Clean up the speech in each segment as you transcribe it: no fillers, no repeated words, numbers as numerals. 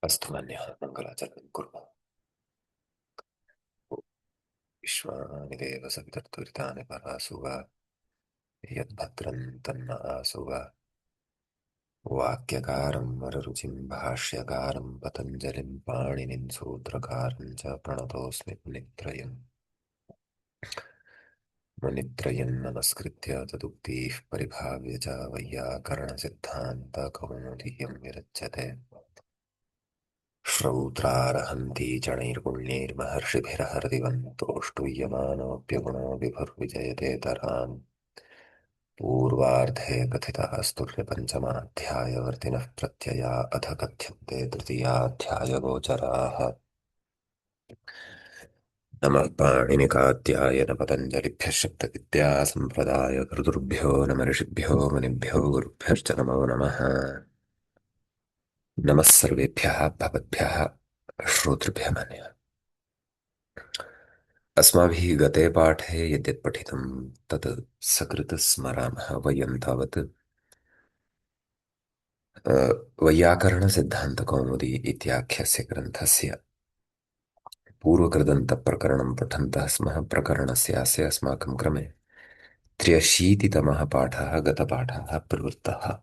अस्तु मन्यः मङ्गलाचरणं कुर्मः। विश्वानि देव सवितर्तुरितानि परासु वा यद्भद्रं तन्न आसु वा वाक्यकारं वररुचिं भाष्यकारं पतञ्जलिं पाणिनिं सूत्रकारं च प्रणतोऽस्मि मुनित्रयम्। मुनित्रयं नमस्कृत्य तदुक्तिः परिभाव्य च वैयाकरणसिद्धान्तकौमुदीयं विरच्यते। श्रौत्रार्हन्ति चणैर्पुण्यैर्महर्षिभिरहरदिवन्तोष्टुयमानोऽप्यगुणो विभुर्विजयते तरान्। पूर्वार्धे कथितास्तुल्यपञ्चमाध्यायवर्तिनः प्रत्यया अथ कथ्यन्ते तृतीयाध्यायगोचराः। नमः पाणिनिकात्यायन पतञ्जलिभ्यः शब्दविद्या सम्प्रदायकृतुभ्यो नम ऋषिभ्यो मुनिभ्यो गुरुभ्यश्च नमो नमः। नमः सर्वेभ्यः भवद्भ्यः श्रोतृभ्यः मन्यः। अस्माभिः गते पाठे यद्यत् पठितं तत् सकृत् स्मरामः। वयं तावत् वैयाकरणसिद्धान्तकौमुदी इत्याख्यस्य ग्रन्थस्य पूर्वकृदन्तप्रकरणं पठन्तः स्मः। प्रकरणस्यास्य अस्माकं क्रमे 83तमः पाठः गतपाठः प्रवृत्तः।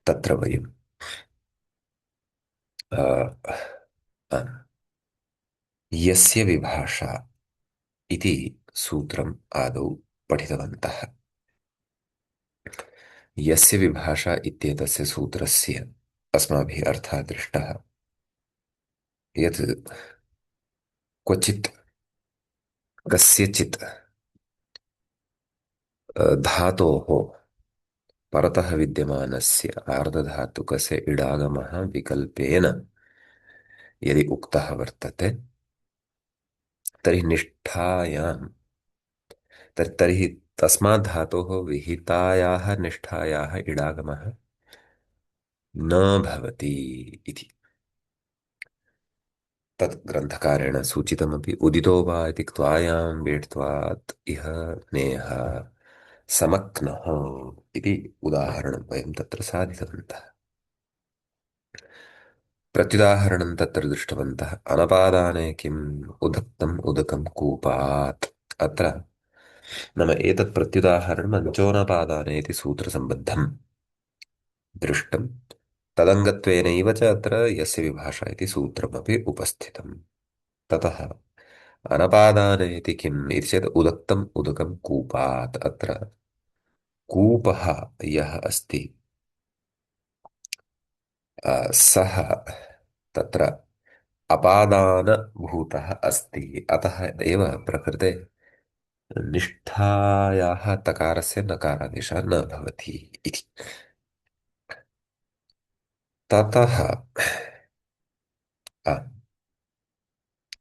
तत्र वयं अ, अ, यस्य विभाषा इति सूत्रम् आदौ पठितवन्तः। यस्य विभाषा इत्येतस्य सूत्रस्य अस्माभिः अर्थः दृष्टः यत् क्वचित् कस्यचित् धातोः परतः विद्यमानस्य आर्धधातुकस्य इडागमः विकल्पेन यदि उक्तः वर्तते तर्हि निष्ठायां तर्हि तस्मात् धातोः विहितायाः निष्ठायाः इडागमः न भवति इति तत् ग्रन्थकारेण सूचितमपि। उदितो वा इति क्त्वायां वेट्त्वात् इह नेह समक्नः इति उदाहरणं वयं तत्र साधितवन्तः। प्रत्युदाहरणं तत्र दृष्टवन्तः। अनपादाने किम् उदक्तम् उदकं कूपात्। अत्र नाम एतत् प्रत्युदाहरणम् अञ्चोनपादाने इति सूत्रसम्बद्धं दृष्टं। तदङ्गत्वेनैव च अत्र यस्य विभाषा इति सूत्रमपि उपस्थितम्। ततः अनपादाने इति किम् इति चेत् उदक्तम् उदकं कूपात्। अत्र कूपः यः अस्ति सः तत्र अपादानभूतः अस्ति। अतः एव प्रकृते निष्ठायाः तकारस्य नकारादेशः न भवति इति। ततः आ,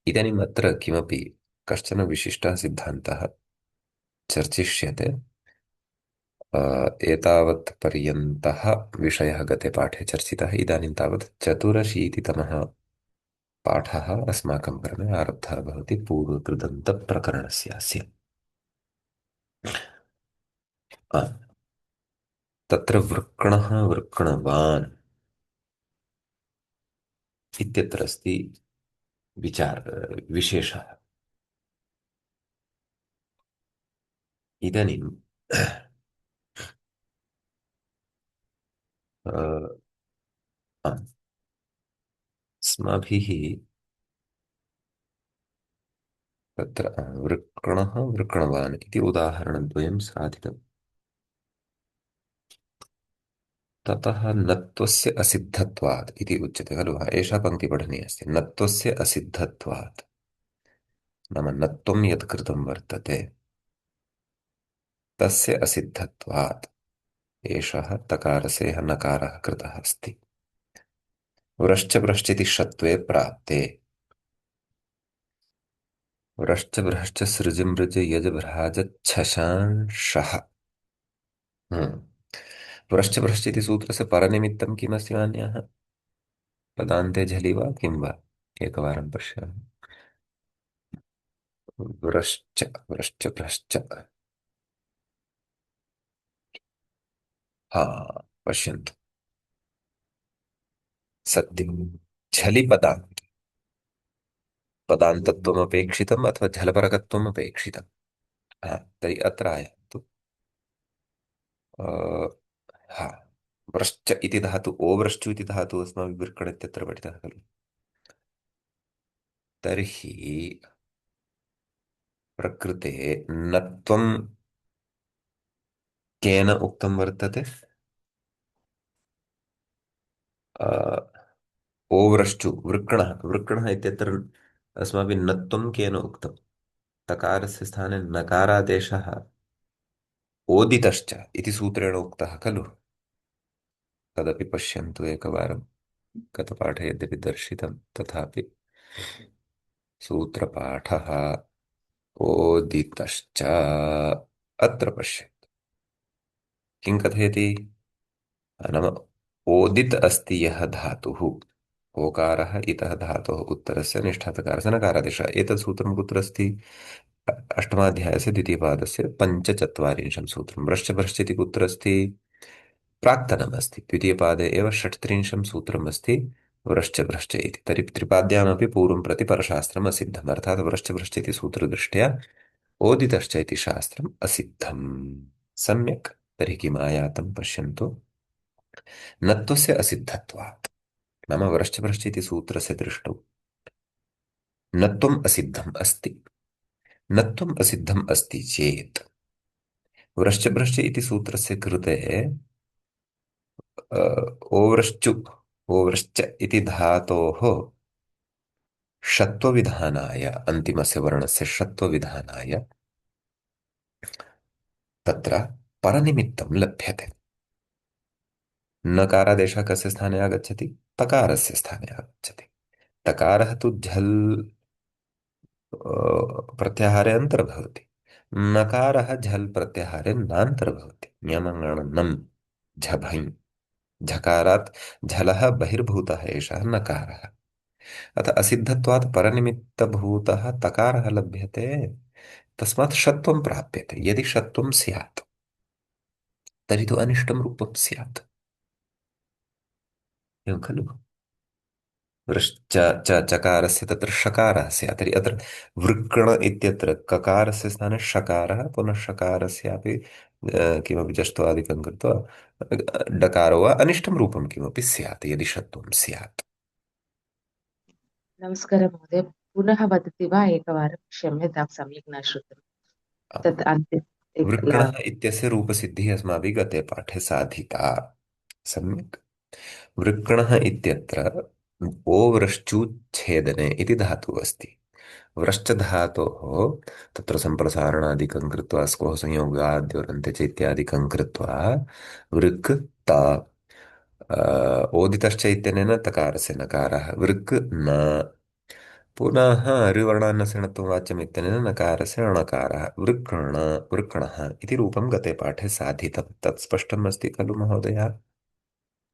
इदानीम् अत्र किमपि कश्चन विशिष्टः सिद्धान्तः चर्चिष्यते। एतावत् पर्यन्तः विषयः गते पाठे चर्चितः। इदानीं तावत् 84तमः पाठः अस्माकं क्रमे आरब्धः भवति पूर्वकृदन्तप्रकरणस्यास्य। आ, तत्र वृक्णः वृक्णवान् इत्यत्र अस्ति विशेषः। इदानीं अ, अस्माभिः तत्र वृक्णः वृक्णवान् इति उदाहरणद्वयं साधितम्। ततः नत्वस्य असिद्धत्वात् इति उच्यते खलु। एषा पङ्क्ति पठनीया अस्ति। नत्वस्य असिद्धत्वात् नाम नत्वं यत् कृतं वर्तते तस्य असिद्धत्वात् एषः तकारस्य नकारः कृतः अस्ति। व्रश्च व्रश्चिति षत्वे प्राप्ते व्रश्च भ्रश्च सृज मृज यज भ्राज छशांशः। व्रश्च भ्रश्चिति सूत्रस्य परनिमित्तं किमस्ति मान्याः? पदान्ते झलि वा किं वा एकवारं पश्यामः। व्रश्च व्रश्च भ्रश्च। हा, पश्यन्तु। सत्यं झलि पदान्त पदान्तत्वमपेक्षितम् अथवा झलपरकत्वम् अपेक्षितम्। हा तर्हि अत्र आयातु हा व्रश्च इति धातु ओव्रश्चु इति धातु अस्माभिः विर्कण इत्यत्र पठितः खलु। तर्हि प्रकृते नत्वं केन उक्तं वर्तते? अ, ओव्रश्चु वृक्णः वृक्णः इत्यत्र अस्माभिः नत्वं केन उक्तं? तकारस्य स्थाने नकारादेशः ओदितश्च इति सूत्रेण उक्तः खलु। तदपि पश्यन्तु एकवारं गतपाठे यद्यपि दर्शितं तथापि सूत्रपाठः ओदितश्च अत्र पश्यन्तु किं कथयति। नाम ओदित अस्ति यः धातुः ओकारः इतः धातोः उत्तरस्य निष्ठातकारस्य नकारादेशः एतत् सूत्रं कुत्र अस्ति? अष्टमाध्यायस्य द्वितीयपादस्य पञ्चचत्वारिंशं सूत्रं भ्रश्च भ्रश्च इति कुत्र अस्ति? प्राक्तनमस्ति द्वितीयपादे एव षट्त्रिंशं सूत्रमस्ति व्रश्च भ्रश्च इति। तर्हि त्रिपाद्यामपि पूर्वं प्रति परशास्त्रम् असिद्धम् अर्थात् व्रश्च भ्रश्च इति सूत्रदृष्ट्या ओदितश्च इति शास्त्रम् असिद्धम्। सम्यक्। तर्हि किम् आयातं पश्यन्तु। नत्वस्य असिद्धत्वात् नाम व्रश्च भ्रश्च इति सूत्रस्य दृष्टौ नत्वम् असिद्धम् अस्ति। नत्वम् असिद्धम् अस्ति चेत् व्रश्च भ्रश्च इति सूत्रस्य कृते ओव्रश्चु ओव्रश्च इति धातोः षत्वविधानाय अन्तिमस्य वर्णस्य षत्वविधानाय तत्र परनिमित्तं लभ्यते। नकारादेशः कस्य स्थाने आगच्छति? तकारस्य स्थाने आगच्छति। तकारः तु झल् प्रत्याहारे अन्तर्भवति। नकारः झल् प्रत्याहारे नान्तर्भवति। ञमङणनं झभञ झकारात् झलः बहिर्भूतः एषः नकारः। अतः असिद्धत्वात् परनिमित्तभूतः तकारः लभ्यते तस्मात् षत्वं प्राप्यते। यदि षत्वं स्यात् तर्हि तु अनिष्टं रूपं स्यात् एवं खलु। वृश्च चकारस्य तत्र षकारः स्यात् तर्हि अत्र वृक्ण इत्यत्र ककारस्य स्थाने षकारः पुनः षकारस्यापि किमपि जष्ट्वादिकं कृत्वा डकारो वा अनिष्टं रूपं किमपि स्यात् यदि षत्वं स्यात्। नमस्कारः महोदय, पुनः वदति वा एकवारं? क्षम्यतां, सम्यक् न श्रुतं। तत् अन्ते वृक्णः इत्यस्य रूपसिद्धिः अस्माभिः गते पाठे साधिता सम्यक्। वृक्णः इत्यत्र ओव्रश्चूच्छेदने इति धातुः अस्ति। व्रश्च धातोः तत्र सम्प्रसारणादिकं कृत्वा स्कोः संयोगाद्योरन्ते च इत्यादिकं कृत्वा वृक् ता ओदितश्च इत्यनेन तकारस्य नकारः वृक् न पुनः ऋवर्णान्नस्य वाच्यम् इत्यनेन नकारस्य णकारः वृक्ण वृक्णः इति रूपं गते पाठे साधितं तत् स्पष्टम् अस्ति खलु महोदय।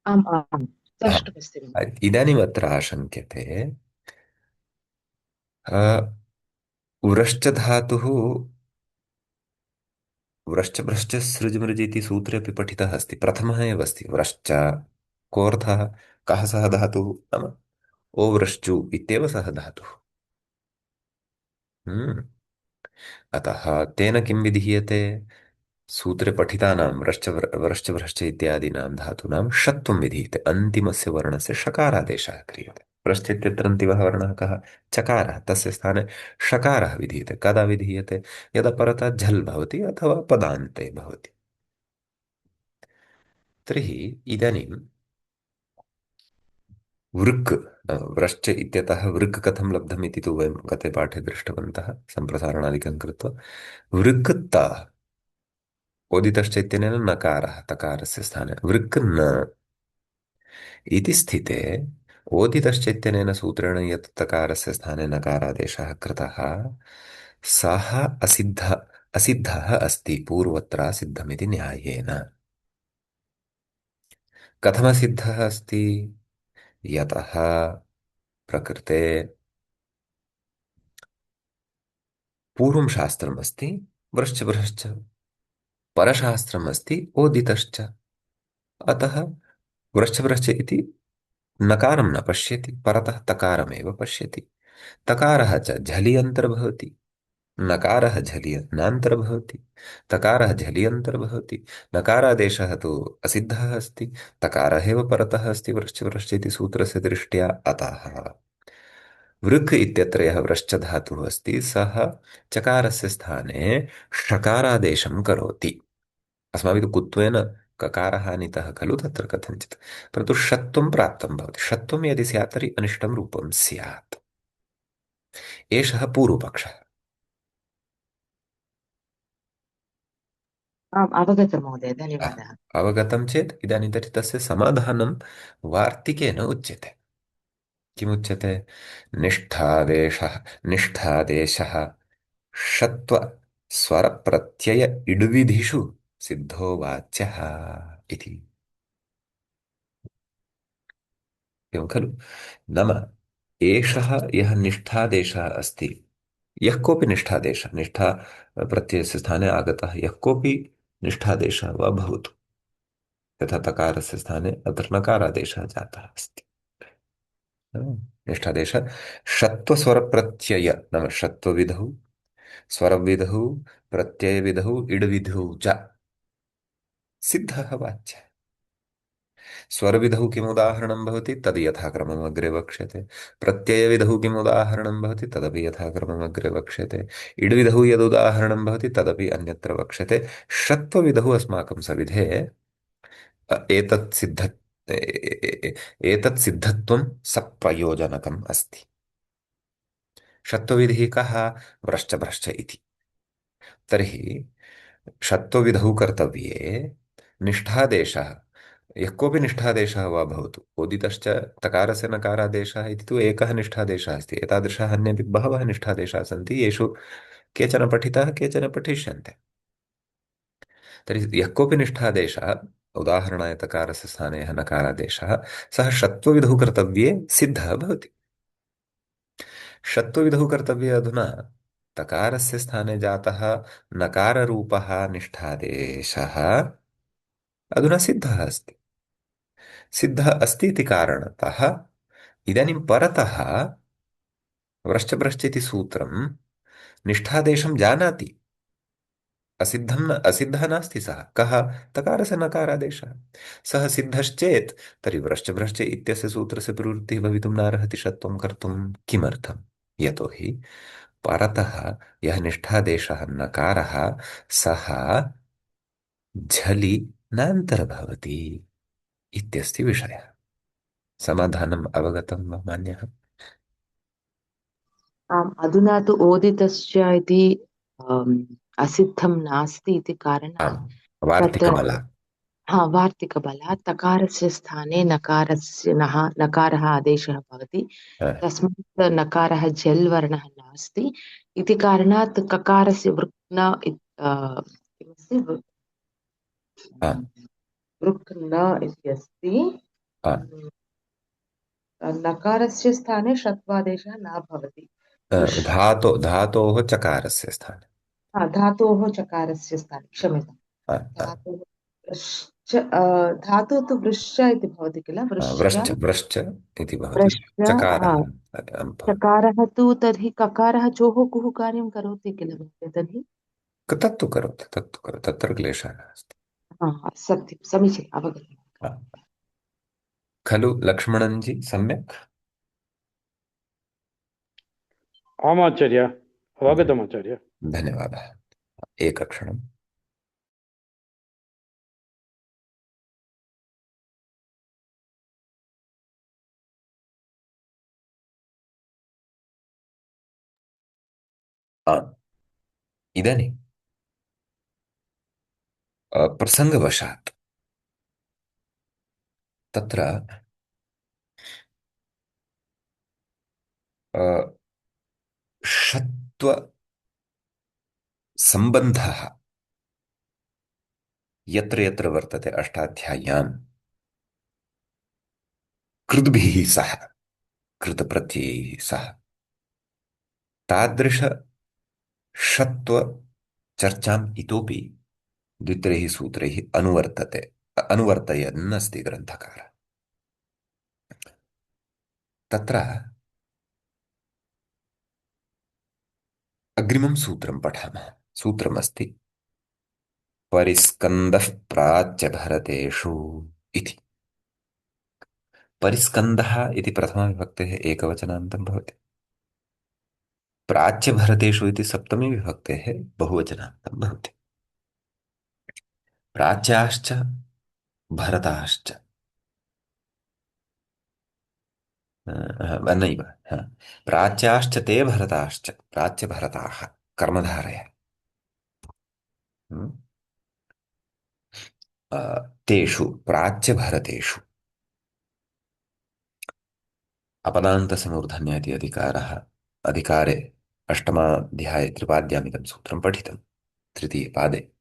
आम् आम् हा, स्पष्टमस्ति। इदानीम् अत्र आशङ्क्यते व्रश्च धातुः व्रश्च भ्रश्च सृज मृज इति सूत्रे अपि पठितः अस्ति प्रथमः एव अस्ति व्रश्च कोऽर्थः कः सः धातुः नाम ओव्रश्चु इत्येव सः धातुः। हम्म। अतः तेन किं विधीयते सूत्रे पठितानां व्रश्च भ्रश्च इत्यादीनां धातूनां षत्वं विधीयते अन्तिमस्य वर्णस्य षकारादेशः क्रियते। भ्रश्च इत्यत्र अन्तिमः वर्णः कः? चकारः तस्य स्थाने षकारः विधीयते। कदा विधीयते? यदा परतः झल् भवति अथवा पदान्ते भवति। तर्हि इदानीं वृक् व्रश्च इत्यतः वृक् कथं लब्धम् इति तु वयं गते पाठे दृष्टवन्तः सम्प्रसारणादिकं कृत्वा वृक् त ओदितश्च इत्यनेन नकारः तकारस्य स्थाने वृक् न इति स्थिते ओदितश्च इत्यनेन सूत्रेण यत् तकारस्य स्थाने नकारादेशः कृतः सः असिद्धः अस्ति पूर्वत्र सिद्धमिति न्यायेन। कथमसिद्धः अस्ति? यतः प्रकृते पूर्वं शास्त्रमस्ति व्रश्च भ्रश्च परशास्त्रमस्ति ओदितश्च अतः व्रश्च भ्रश्च इति नकारं न पश्यति, परतः तकारमेव पश्यति। तकारः च झलि अन्तर्भवति, नकारः झलि नान्तर्भवति, तकारः झलि अन्तर्भवति। नकारादेशः तु असिद्धः अस्ति, तकारः एव परतः अस्ति व्रश्च व्रश्च इति सूत्रस्य दृष्ट्या। अतः वृक् इत्यत्र यः व्रश्च धातुः अस्ति सः चकारस्य स्थाने षकारादेशं करोति। अस्माभिः तु कुत्वेन ककारः आनीतः खलु तत्र कथञ्चित्, परन्तु षत्वं प्राप्तं भवति। षत्वं यदि स्यात् तर्हि अनिष्टं रूपं स्यात्। एषः पूर्वपक्षः। आम् अवगतं महोदय, आ, धन्यवादः। अवगतं चेत् इदानीं तर्हि तस्य समाधानं वार्तिकेन उच्यते। किमुच्यते? निष्ठादेशः, निष्ठादेशः षत्व स्वरप्रत्यय इड्विधिषु सिद्धो वाच्यः इति। एवं खलु? नाम एषः यः निष्ठादेशः अस्ति, यः कोऽपि निष्ठादेशः, निष्ठा प्रत्ययस्य स्थाने आगतः यः कोऽपि निष्ठादेशः वा भवतु, यथा तकारस्य स्थाने अत्र नकारादेशः जातः अस्ति। निष्ठादेशः षत्वस्वरप्रत्यय नाम षत्वविधौ, स्वरविधौ, प्रत्ययविधौ, इडविधौ च सिद्धः वाच्यः। स्वरविधौ किमुदाहरणं भवति तद् यथाक्रमम् अग्रे वक्ष्यते। प्रत्ययविधौ किमुदाहरणं भवति तदपि यथाक्रमम् अग्रे वक्ष्यते। इड्विधौ यदुदाहरणं भवति तदपि अन्यत्र वक्ष्यते। षत्वविधौ अस्माकं सविधे एतत् सिद्ध एतत् सिद्धत्वं सप्रयोजनकम् अस्ति। षत्वविधिः कः? व्रश्च भ्रश्च इति। तर्हि षत्वविधौ कर्तव्ये निष्ठादेशः, यः कोऽपि निष्ठादेशः वा भवतु, उदितश्च तकारस्य नकारादेशः इति तु एकः निष्ठादेशः अस्ति। एतादृशाः अन्यपि बहवः निष्ठादेशाः सन्ति, येषु केचन पठिताः केचन पठिष्यन्ते। तर्हि यः कोऽपि निष्ठादेशः, उदाहरणाय तकारस्य स्थाने यः नकारादेशः, सः षत्वविधौ कर्तव्ये सिद्धः भवति। षत्वविधौ कर्तव्ये अधुना तकारस्य स्थाने जातः नकाररूपः निष्ठादेशः अधुना सिद्धः अस्ति। सिद्धः अस्ति इति कारणतः इदानीं परतः व्रश्च भ्रश्च इति सूत्रं निष्ठादेशं जानाति। असिद्धः नास्ति सः। कः? तकारस्य नकारादेशः। सः सिद्धश्चेत् तर्हि व्रश्च भ्रश्च इत्यस्य सूत्रस्य प्रवृत्तिः भवितुं नार्हति षत्वं कर्तुं। किमर्थं? यतोहि परतः यः निष्ठादेशः नकारः सः झलि नान्तर्भवति इत्यस्ति विषयः। समाधानम् अवगतं वा मान्यः? आम्, अधुना तु ओदितश्च इति असिद्धं नास्ति इति आम्, कारणात् तत्र वार्तिकबलात्। वार्तिकबलात् तकारस्य स्थाने नकारः आदेशः भवति। हा, तस्मात् नकारः झल् वर्णः नास्ति इति कारणात् ककारस्य किमस्ति हा, वृक् न इति अस्ति। हा। नकारस्य स्थाने षत्वादेशः न भवति। वृष् धातोः चकारस्य स्थाने। धातोः चकारस्य स्थाने, क्षम्यताम्। हा, हा, धातोः वृश्च धातुः तु वृश्च इति भवति किल, वृश्च व्रश्च व्रश्च इति भवति। वृश्च चकारः भवति। चकारः तु तर्हि ककारः चोः कुः कार्यं करोति किल महोदय तर्हि। तत्तु करोति, तत्तु करोति, तत्र क्लेशः नास्ति। सत्यं, समीचीनम्, अवगतम्। हा। खलु लक्ष्मणञ्जी सम्यक्? आमाचार्य, धन्य- अवगतमाचार्य। धन्यवादः। एकक्षणम्। इदानीं प्रसङ्गवशात् तत्र अ, षत्वसम्बन्धः यत्र यत्र वर्तते अष्टाध्याय्यां कृद्भिः सह, कृतप्रत्ययैः सह तादृशषत्वचर्चाम् इतोपि द्वित्रैः सूत्रैः अनुवर्तयन् अस्ति ग्रन्थकारः। तत्र अग्रिमं सूत्रं पठामः। सूत्रमस्ति परिस्कन्दः प्राच्य भरतेषु इति। परिस्कन्दः इति प्रथमाविभक्तेः एकवचनान्तं भवति। प्राच्य भरतेषु इति सप्तमी विभक्तेः बहुवचनान्तं भवति। प्राच्याश्च भरताश्च नैव हा। प्राच्याश्च ते भरताश्च प्राच्यभरताः कर्मधारय। हम्म, अ, तेषु प्राच्यभरतेषु अपदान्तसमूर्धन्य इति अधिकारः। अधिकारे अष्टमाध्याये त्रिपाद्यामिकं सूत्रं पठितं तृतीये पादे।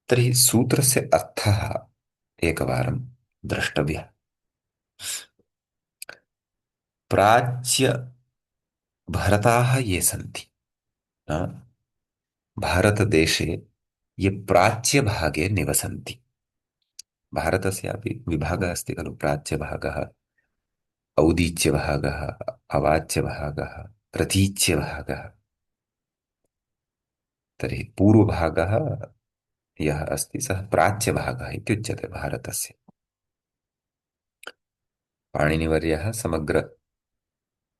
तर्हि सूत्रस्य अर्थः एकवारं द्रष्टव्यः। प्राच्य भरताः ये सन्ति, भारतदेशे ये प्राच्यभागे निवसन्ति। भारतस्यापि विभागः अस्ति खलु, प्राच्यभागः, औदीच्यभागः, अवाच्यभागः, प्रतीच्यभागः। तर्हि पूर्वभागः यः अस्ति सः प्राच्यभागः इत्युच्यते भारतस्य। पाणिनिवर्यः समग्र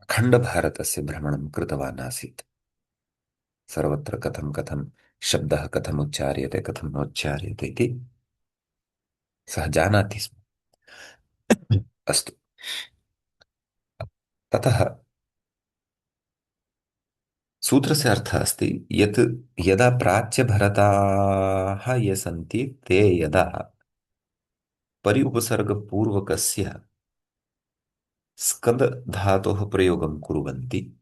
अखण्डभारतस्य भ्रमणं कृतवान् आसीत्। सर्वत्र कथं कथं शब्दः कथम् उच्चार्यते कथं नोच्चार्यते इति सः जानाति स्म। अस्तु, ततः सूत्रस्य अर्थः अस्ति यत् यदा प्राच्यभरताः ये सन्ति ते यदा परि उपसर्गपूर्वकस्य स्कद धातोः प्रयोगं कुर्वन्ति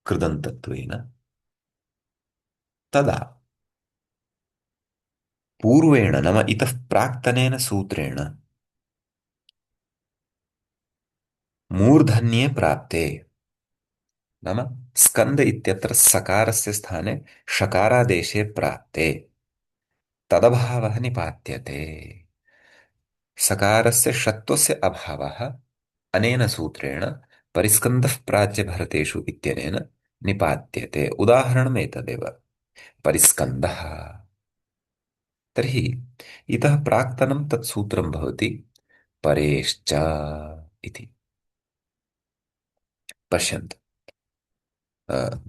कृदन्तत्वेन, तदा पूर्वेण नाम इतः प्राक्तनेन सूत्रेण मूर्धन्ये प्राप्ते, नाम स्कन्द इत्यत्र सकारस्य स्थाने षकारादेशे प्राप्ते तदभावः निपात्यते। सकारस्य षत्वस्य अभावः अनेन सूत्रेण परिस्कन्दः प्राच्यभरतेषु इत्यनेन निपात्यते। उदाहरणम् एतदेव परिस्कन्दः। तर्हि इतः प्राक्तनं तत् सूत्रं भवति परेश्च इति। पश्यन्तु, अ,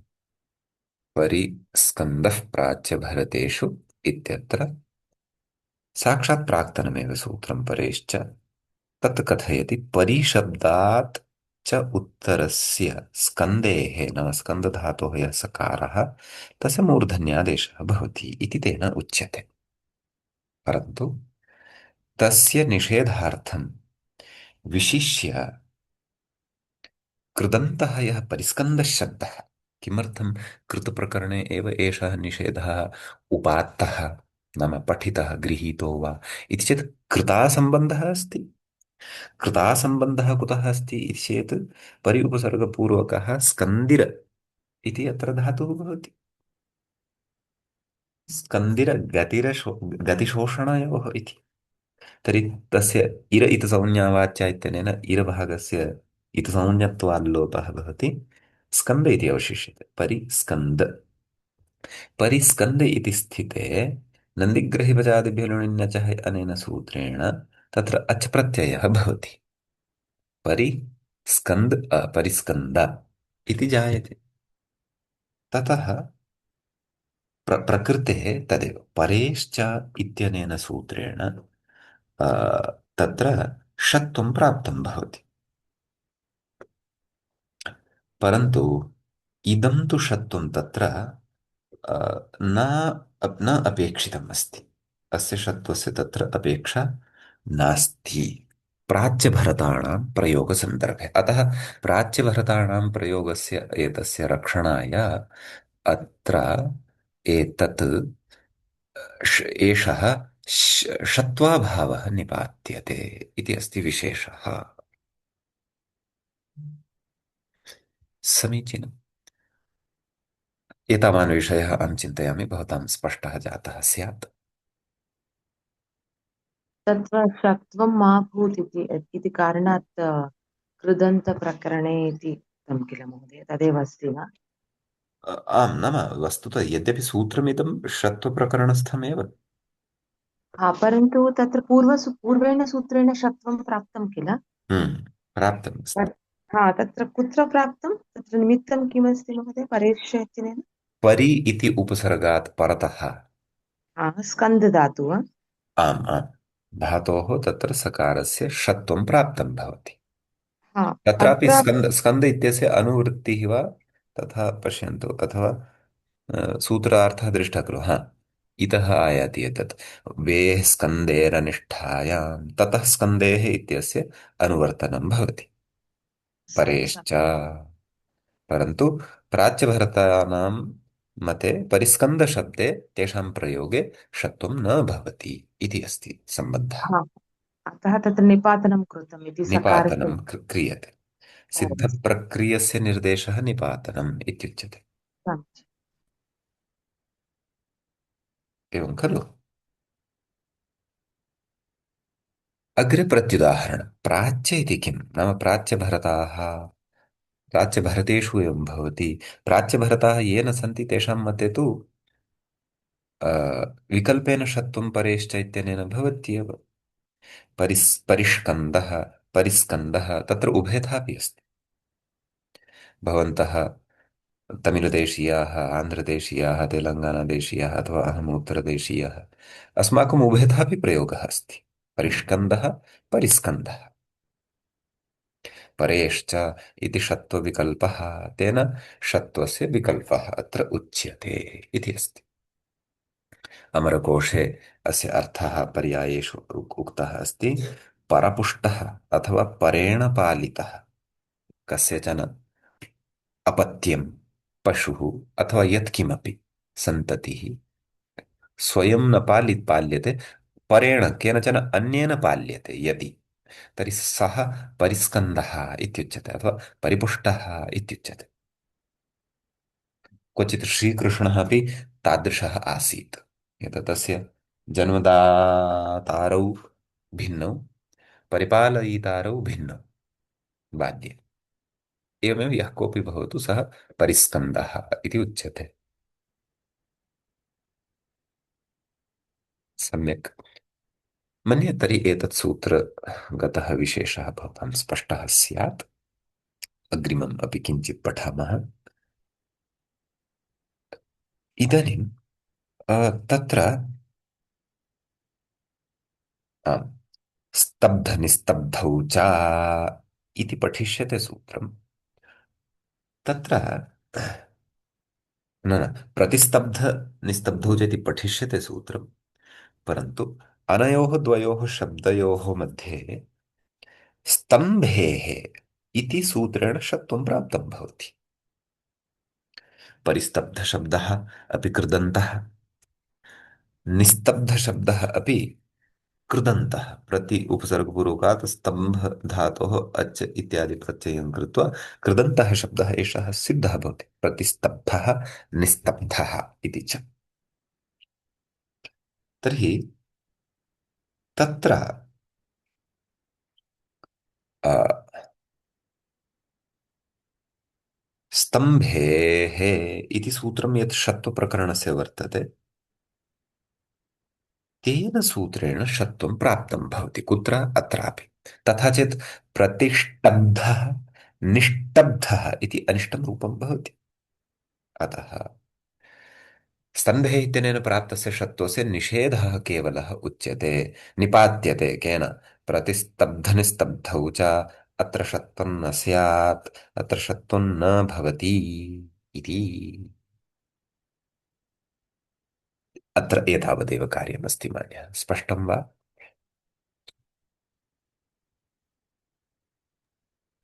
परिस्कन्दः प्राच्यभरतेषु इत्यत्र साक्षात् प्राक्तनमेव सूत्रं परेश्च। तत् कथयति परिशब्दात् च उत्तरस्य स्कन्देः नाम स्कन्दधातोः यः सकारः तस्य मूर्धन्यादेशः भवति इति तेन उच्यते। परन्तु तस्य निषेधार्थं विशिष्य कृदन्तः यः परिस्कन्दशब्दः, किमर्थं कृतप्रकरणे एव एषः निषेधः उपात्तः नाम पठितः गृहीतो वा इति चेत् कृतासम्बन्धः अस्ति। कृतासम्बन्धः कुतः अस्ति इति चेत् परि उपसर्गपूर्वकः स्कन्दिर इति अत्र धातुः भवति। स्कन्दिरगतिरशो गतिशोषणयोः इति। तर्हि तस्य इर इति संज्ञावाच्या इत्यनेन इरभागस्य इति संज्ञत्वाल्लोपः भवति, स्कन्द इति अवशिष्यते परिस्कन्द। परिस्कन्द इति स्थिते नन्दिग्रहिपजादिभ्यो लुणिन्यचः अनेन सूत्रेण तत्र अच् प्रत्ययः भवति। परिस्कन्द परिस्कन्द इति जायते। ततः प्रकृतेः तदेव परेश्च इत्यनेन सूत्रेण अ, तत्र षत्वं प्राप्तं भवति। परन्तु इदं तु षत्वं तत्र न न अपेक्षितम् अस्ति। अस्य षत्वस्य तत्र अपेक्षा नास्ति प्राच्यभरताणां प्रयोगसन्दर्भे। अतः प्राच्यभरताणां प्रयोगस्य एतस्य रक्षणाय अत्र एतत् एषः षत्वाभावः निपात्यते इति अस्ति विशेषः। समीचीनम्। एतावान् विषयः अहं चिन्तयामि भवतां स्पष्टः जातः स्यात्। तत्र षत्वं मा भूत् इति कारणात् कृदन्तप्रकरणे इति उक्तं किल महोदय, तदेव अस्ति वा? आम्, नाम वस्तुतः यद्यपि सूत्रमिदं षत्वप्रकरणस्थमेव। हा, परन्तु तत्र पूर्वेण सूत्रेण षत्वं प्राप्तं किल? प्राप्तमस्ति। तत्- हा, तत्र कुत्र प्राप्तं? तत्र निमित्तं किमस्ति महोदय, परेष्य इत्यनेन? परि इति उपसर्गात् परतः। हा, स्कन्धधातु वा? आम् आम्, धातोः तत्र सकारस्य षत्वं प्राप्तं भवति। हा, तत्रापि अत्र स्कन्द इत्यस्य अनुवृत्तिः वा तथा पश्यन्तु, अथवा सूत्रार्थः दृष्टः खलु। हा, इतः आयाति एतत् वेः स्कन्देरनिष्ठायां, ततः स्कन्देः इत्यस्य अनुवर्तनं भवति परेश्च। परन्तु प्राच्यभरतानां मते परिस्कन्दशब्दे तेषां प्रयोगे षत्वं न भवति इति अस्ति सम्बन्धः। हा, अतः तत्र निपातनं कृतम् इति सकारस्य निपातनं क्रियते। कारणात्। सिद्धप्रक्रियस्य निर्देशः निपातनम् इत्युच्यते। एवं खलु। अग्रे प्रत्युदाहरणं प्राच्य इति किं नाम प्राच्यभरताः, प्राच्यभरतेषु एवं भवति। प्राच्यभरताः ये न सन्ति तेषां मते तु अ, विकल्पेन षत्वं परेश्च इत्यनेन भवत्येव। परिष्कन्दः, परिस्कन्दः, तत्र उभयथापि अस्ति। भवन्तः तमिळदेशीयाः, आन्ध्रदेशीयाः, तेलङ्गानादेशीयाः अथवा अहम् उत्तरदेशीयः, अस्माकम् उभयथापि प्रयोगः अस्ति। परिष्कन्दः, परिस्कन्दः। परेश्च इति षत्वविकल्पः, तेन षत्वस्य विकल्पः अत्र उच्यते इति अस्ति। अमरकोशे अस्य अर्थः पर्यायेषु उक्तः अस्ति। परपुष्टः अथवा परेण पालितः कस्यचन अपत्यं, पशुः अथवा यत्किमपि सन्ततिः स्वयं न पाल्यते, परेण केनचन अन्येन पाल्यते यदि, तर्हि सः परिस्कन्दः इत्युच्यते अथवा परिपुष्टः इत्युच्यते। क्वचित् श्रीकृष्णः अपि तादृशः आसीत्। एतत् तस्य जन्मदातारौ भिन्नौ, परिपालयितारौ भिन्नौ बाल्ये। एवमेव यः कोऽपि भवतु सः परिस्कन्दः इति उच्यते। सम्यक्। मन्ये तर्हि एतत् सूत्रगतः विशेषः भवतां स्पष्टः स्यात्। अग्रिमम् अपि किञ्चित् पठामः। इदानीं तत्र आम्, स्तब्धनिस्तब्धौ च इति पठिष्यते सूत्रम्। तत्र न न प्रतिस्तब्धनिस्तब्धौ च इति पठिष्यते सूत्रम्, परन्तु अनयोः द्वयोः शब्दयोः मध्ये स्तम्भेः इति सूत्रेण षत्वं प्राप्तं भवति। परिस्तब्धशब्दः अपि कृदन्तः, निस्तब्धशब्दः अपि कृदन्तः। प्रति उपसर्गपूर्वकात् स्तम्भ धातोः अच् इत्यादि प्रत्ययं कृत्वा कृदन्तः शब्दः एषः सिद्धः भवति। प्रतिस्तब्धः, निस्तब्धः इति च। तर्हि तत्र अ, स्तम्भेः इति सूत्रं यत् षत्वप्रकरणस्य वर्तते, तेन सूत्रेण षत्वं प्राप्तं भवति। कुत्र? अत्रापि। तथा चेत् प्रतिष्टब्धः, निष्टब्धः इति अनिष्टं रूपं भवति। अतः स्तम्भे इत्यनेन प्राप्तस्य षत्वस्य निषेधः केवलः उच्यते, निपात्यते। केन? प्रतिस्तब्धनिस्तब्धौ च अत्र षत्वं न स्यात्, अत्र षत्वं न भवति इति। अत्र एतावदेव कार्यमस्ति मान्यः। स्पष्टं वा?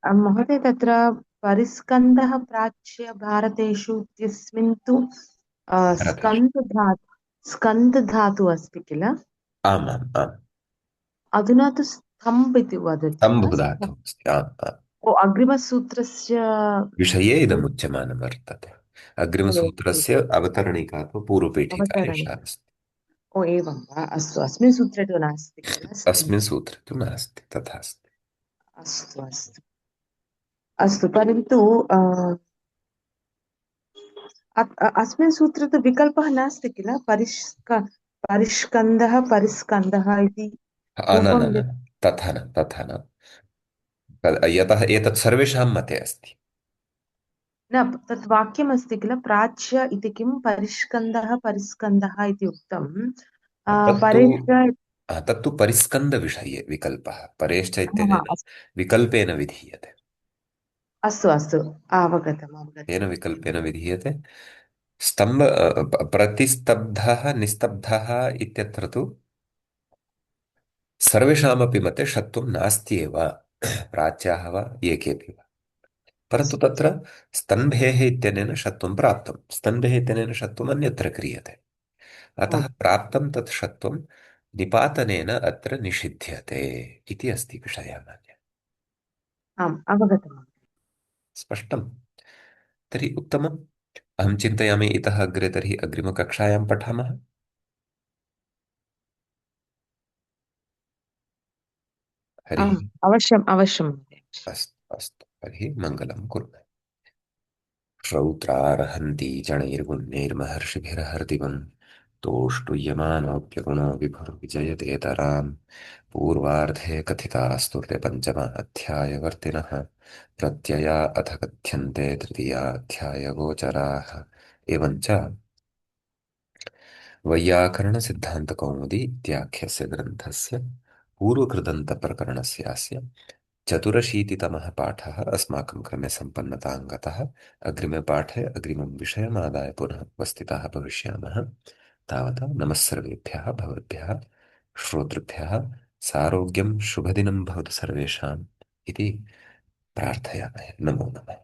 महोदय, तत्र परिस्कन्दः प्राच्य भारतेषु इत्यस्मिन् तु भरतेषु स्कन्धधातु अस्ति किल? आमाम् आम्, अधुना तु स्तम्भ इति वदति वा? तम्बुधातुः अस्ति। आम् आम्, ओ, अग्रिमसूत्रस्य विषये इदमुच्यमानं वर्तते। अग्रिमसूत्रस्य अवतरणिका अथवा पूर्वपीठिका अवतरणि। एषा अस्ति। ओ एवं वा, अस्तु, अस्मिन् सूत्रे तु नास्ति किल अस्मिन् सूत्रे तु नास्ति, तथा अस्ति। अस्तु अस्तु अस्तु, परन्तु अस्मिन् सूत्रे तु विकल्पः नास्ति किल, परिष्कन्दः परिस्कन्दः इति न न रूपं न तथा न, तथा न, यतः एतत् सर्वेषां मते अस्ति। न, तत् वाक्यमस्ति किल, प्राच्य इति किं परिष्कन्दः परिस्कन्दः इति उक्तं। तत्तु परेश तत्तु परिस्कन्दविषये विकल्पः, परेश्च हा, इत्यनेन विकल्पेन विधीयते। अस्तु अस्तु, अवगतम् तेन अवगतम्। विकल्पेन विधीयते। प्रतिस्तब्धः निस्तब्धः इत्यत्र तु सर्वेषामपि मते षत्वं नास्ति एव, प्राच्याः वा ये केऽपि वा। परन्तु तत्र स्तम्भेः इत्यनेन षत्वं प्राप्तं, स्तम्भेः इत्यनेन षत्वम् अन्यत्र क्रियते, अतः आम् प्राप्तं तत् षत्वं निपातनेन अत्र निषिध्यते इति अस्ति विषयः मन्ये। आम्, अवगतम्। स्पष्टं? तर्हि उत्तमम्। अहं चिन्तयामि इतः अग्रे तर्हि अग्रिमकक्षायां पठामः। हरिः। आम्, अवश्यम् अवश्यं महोदय। अस्तु अस्तु, तर्हि मङ्गलं कुर्मः। श्रौत्रार्हन्ति जनैर्गुण्यैर्महर्षिभिर्हर्दिवम् तोष्टुयमानोऽप्यगुणो विभुर्विजयतेतराम्। पूर्वार्धे कथितास्तुर्यपञ्चमाध्यायवर्तिनः प्रत्यया अथ कथ्यन्ते तृतीयाध्यायगोचराः। एवञ्च वैयाकरणसिद्धान्तकौमुदी इत्याख्यस्य ग्रन्थस्य पूर्वकृदन्तप्रकरणस्यास्य चतुरशीतितमः पाठः अस्माकं क्रमे सम्पन्नतां गतः। अग्रिमे पाठे अग्रिमं विषयमादाय पुनः उपस्थिताः भविष्यामः। तावता नमः सर्वेभ्यः भवद्भ्यः श्रोतृभ्यः। सारोग्यं शुभदिनं भवतु सर्वेषाम् इति प्रार्थयामहे। नमो नमः।